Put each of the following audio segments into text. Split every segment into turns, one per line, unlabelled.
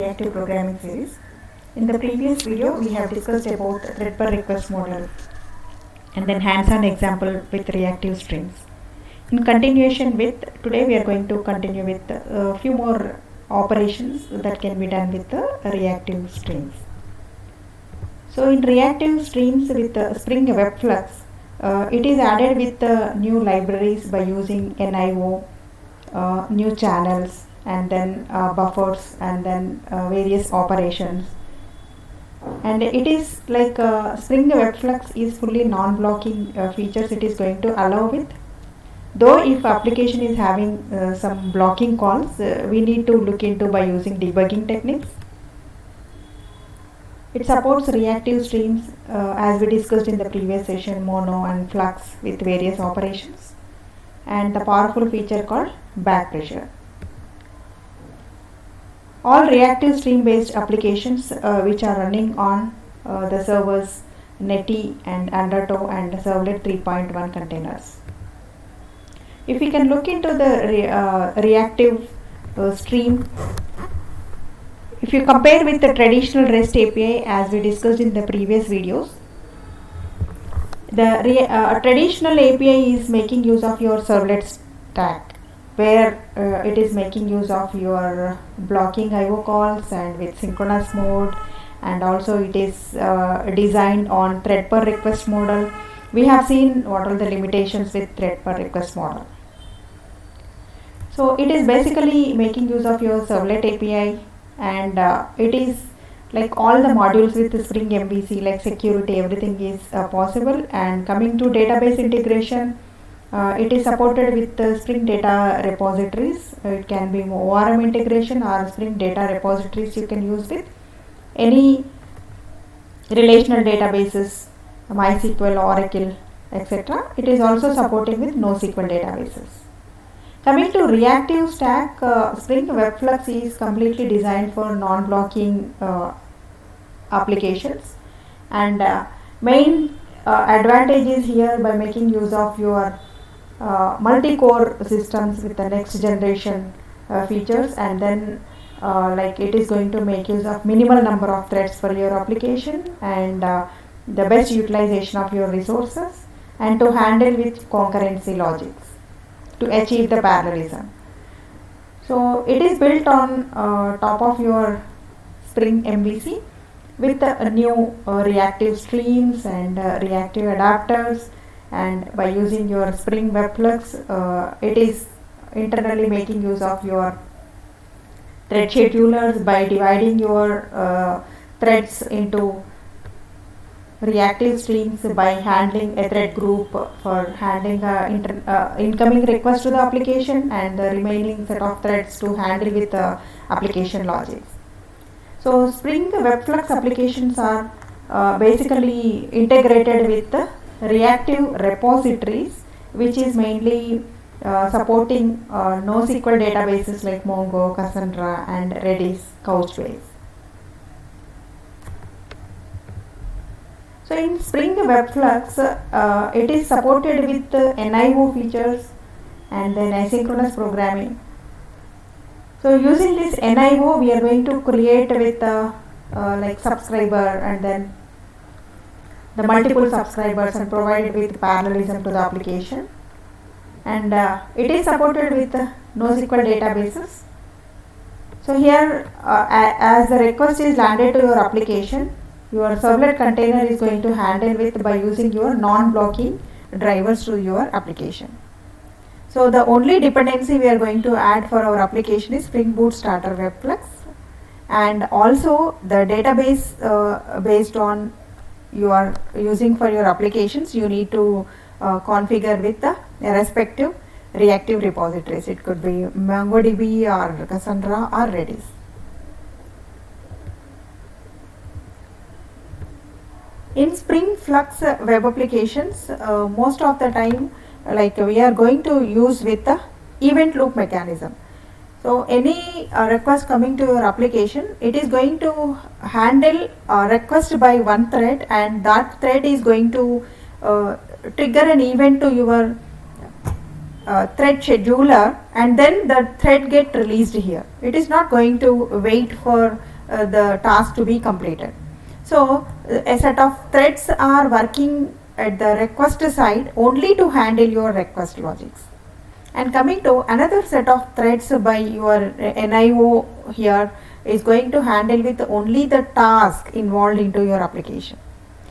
reactive programming series. In the previous video, we have discussed about thread per request model and then hands-on example with reactive streams. In continuation with, today we are going to continue with a few more operations that can be done with the reactive streams. So in reactive streams with Spring Webflux, it is added with new libraries by using NIO, new channels, and then buffers, and then various operations. And it is like Spring Webflux is fully non-blocking features it is going to allow with. Though if application is having some blocking calls, we need to look into by using debugging techniques. It supports reactive streams as we discussed in the previous session, mono and flux with various operations, and the powerful feature called back pressure. All reactive stream based applications which are running on the servers Netty and Undertow and Servlet 3.1 containers. If we can look into the reactive stream, if you compare with the traditional REST API as we discussed in the previous videos, the traditional API is making use of your servlet stack, where it is making use of your blocking IO calls and with synchronous mode, and also it is designed on thread per request model. We have seen what are the limitations with thread per request model. So it is basically making use of your servlet API, and it is like all the modules with the Spring MVC like security, everything is possible. And coming to database integration, it is supported with the Spring data repositories. It can be ORM integration or Spring data repositories you can use with any relational databases, MySQL, Oracle, etc. It is also supporting with NoSQL databases. Coming to reactive stack, Spring Webflux is completely designed for non-blocking applications, and main advantage is here by making use of your multi-core systems with the next generation features, and then like it is going to make use of minimal number of threads for your application, and the best utilization of your resources, and to handle with concurrency logics to achieve the parallelism. So it is built on top of your Spring MVC with new reactive streams and reactive adapters, and by using your Spring Webflux, it is internally making use of your thread schedulers by dividing your threads into reactive streams by handling a thread group for handling incoming request to the application, and the remaining set of threads to handle with the application logics. So Spring Webflux applications are basically integrated with the reactive repositories, which is mainly supporting NoSQL databases like Mongo, Cassandra, and Redis, Couchbase. So in Spring Webflux, it is supported with NIO features and then asynchronous programming. So using this NIO, we are going to create with like subscriber and then the multiple subscribers, and provide it with parallelism to the application. And it is supported with NoSQL databases. So here, as the request is landed to your application, your servlet container is going to handle with by using your non-blocking drivers to your application. So the only dependency we are going to add for our application is Spring Boot Starter Webflux, and also the database based on you are using for your applications, you need to configure with the respective reactive repositories. It could be MongoDB or Cassandra or Redis. In Spring Flux web applications, most of the time like we are going to use with the event loop mechanism. So any request coming to your application, it is going to handle a request by one thread, and that thread is going to trigger an event to your thread scheduler, and then the thread get released here. It is not going to wait for the task to be completed. So a set of threads are working at the request side only to handle your request logics. And coming to another set of threads by your NIO here is going to handle with only the task involved into your application.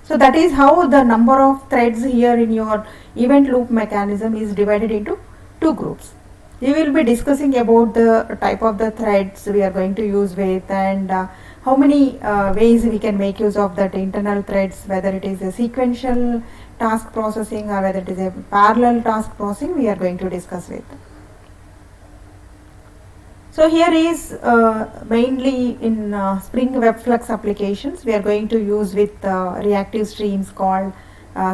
So that is how the number of threads here in your event loop mechanism is divided into two groups. We will be discussing about the type of the threads we are going to use with, and how many ways we can make use of that internal threads, whether it is a sequential task processing or whether it is a parallel task processing, we are going to discuss with. So here is mainly in Spring Web Flux applications, we are going to use with reactive streams called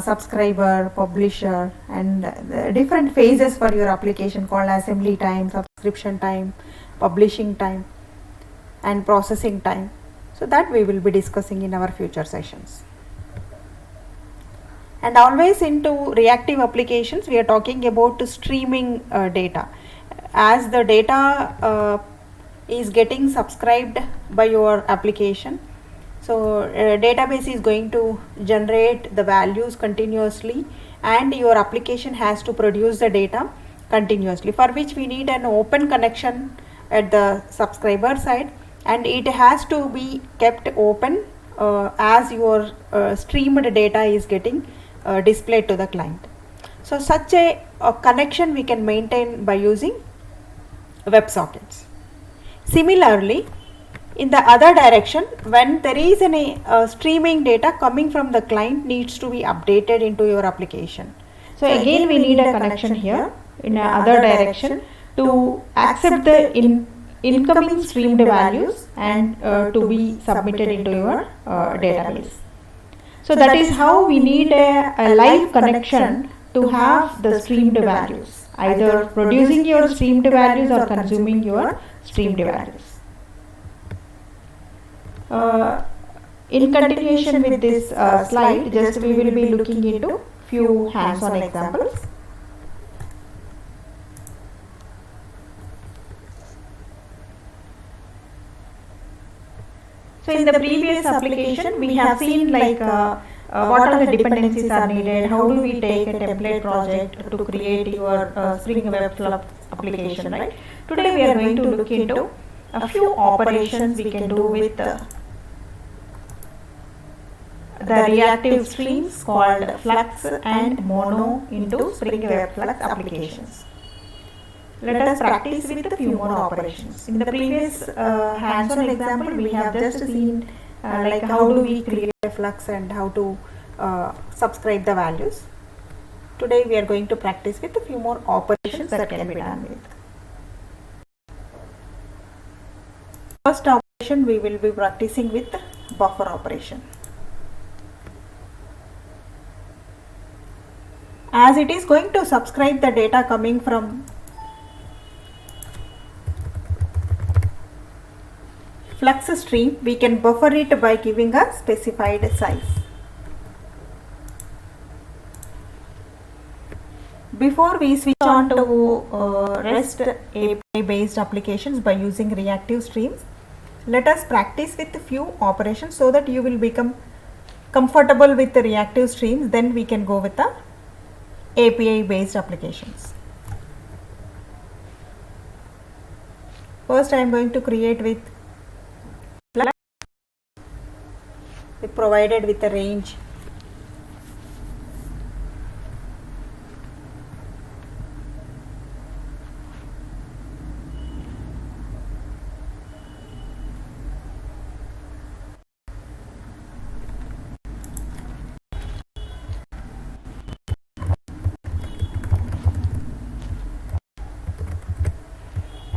subscriber, publisher, and different phases for your application called assembly time, subscription time, publishing time, and processing time. So that we will be discussing in our future sessions. And always into reactive applications, we are talking about streaming data. As the data is getting subscribed by your application, so database is going to generate the values continuously, and your application has to produce the data continuously, for which we need an open connection at the subscriber side, and it has to be kept open as your streamed data is getting displayed to the client. So such a connection we can maintain by using WebSockets. Similarly, in the other direction, when there is any streaming data coming from the client needs to be updated into your application. So again we need a connection here in another direction to accept the incoming streamed values and to be submitted into your database. So that is how we need a live connection to have the streamed values, either producing your streamed values or consuming your streamed values. In continuation with this slide, just we will be looking into few hands-on examples. So in the previous application, we have seen like what are the dependencies are needed, how do we take a template project to create your Spring Web Flux application, right? Today we are going to look into a few operations we can do with the reactive streams called Flux and Mono into Spring Web Flux applications. Let us practice with a few more operations. In the previous hands-on example, we have just seen like how do we create a flux and how to subscribe the values. Today we are going to practice with a few more operations that can be done with. First operation we will be practicing with buffer operation. As it is going to subscribe the data coming from Flux stream, we can buffer it by giving a specified size. Before we switch on to REST API based applications by using reactive streams, let us practice with a few operations so that you will become comfortable with the reactive streams. Then we can go with the API based applications. First I am going to create with Flux, provided with a range.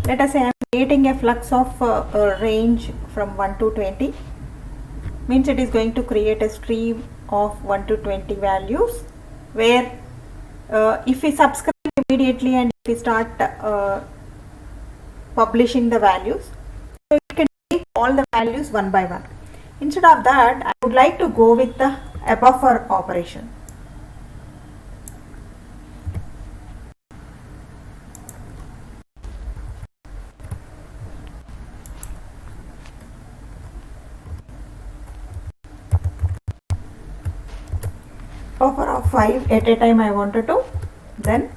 Let us say I am creating a flux of a range from 1 to 20, means it is going to create a stream of 1 to 20 values, where if we subscribe immediately and if we start publishing the values, so you can take all the values one by one. Instead of that, I would like to go with a buffer operation. buffer of 5 at a time I wanted to then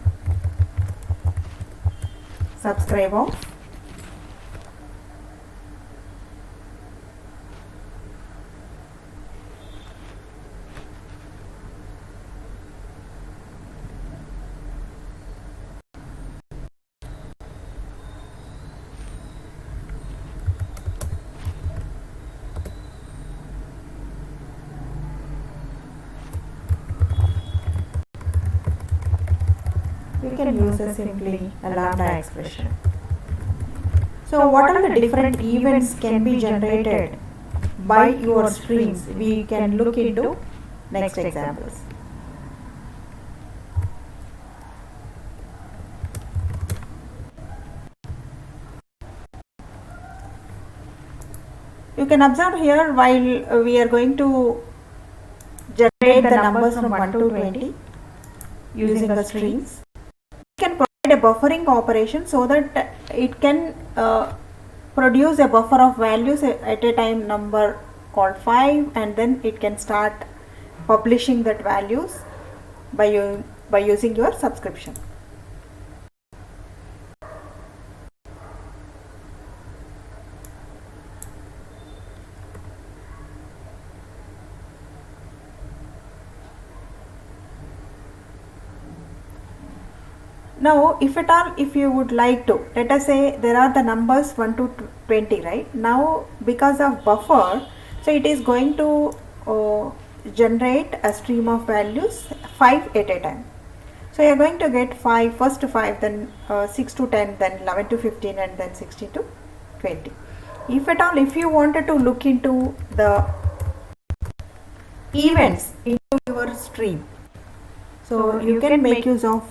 subscribe off. We can use simply a lambda expression. So what are the different events can be generated by your streams? We can look into next examples. You can observe here while we are going to generate the numbers from 1 to 20 using the streams. We can provide a buffering operation so that it can produce a buffer of values at a time number called 5, and then it can start publishing that values by using your subscription. Now if you would like to, let us say there are the numbers 1 to 20, right? Now because of buffer, so it is going to generate a stream of values 5 at a time. So you are going to get first 5, then 6 to 10, then 11 to 15, and then 16 to 20. If you wanted to look into the events into your stream, so you can make use of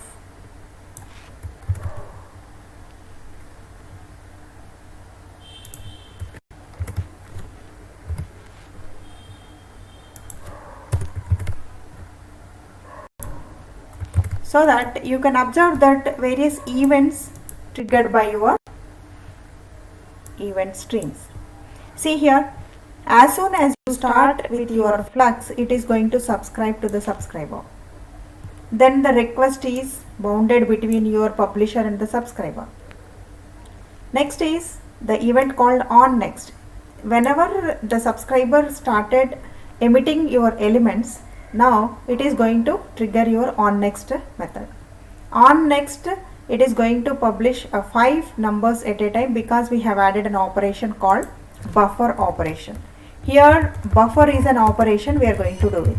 so that you can observe that various events triggered by your event streams. See here, as soon as you start with your flux, it is going to subscribe to the subscriber. Then the request is bounded between your publisher and the subscriber. Next is the event called on next. Whenever the subscriber started emitting your elements, now it is going to trigger your on next method. On next, it is going to publish 5 numbers at a time because we have added an operation called buffer operation. Here buffer is an operation, we are going to do it.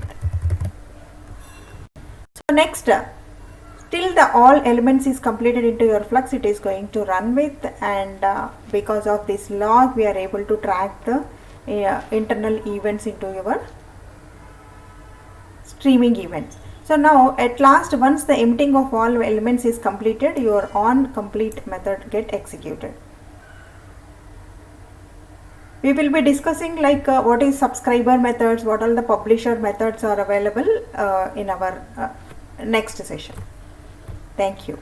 So next, till the all elements is completed into your flux, it is going to run with, and because of this log we are able to track the internal events into your streaming events. So now at last, once the emptying of all elements is completed, your on complete method get executed. We will be discussing like what is subscriber methods, what all the publisher methods are available in our next session. Thank you.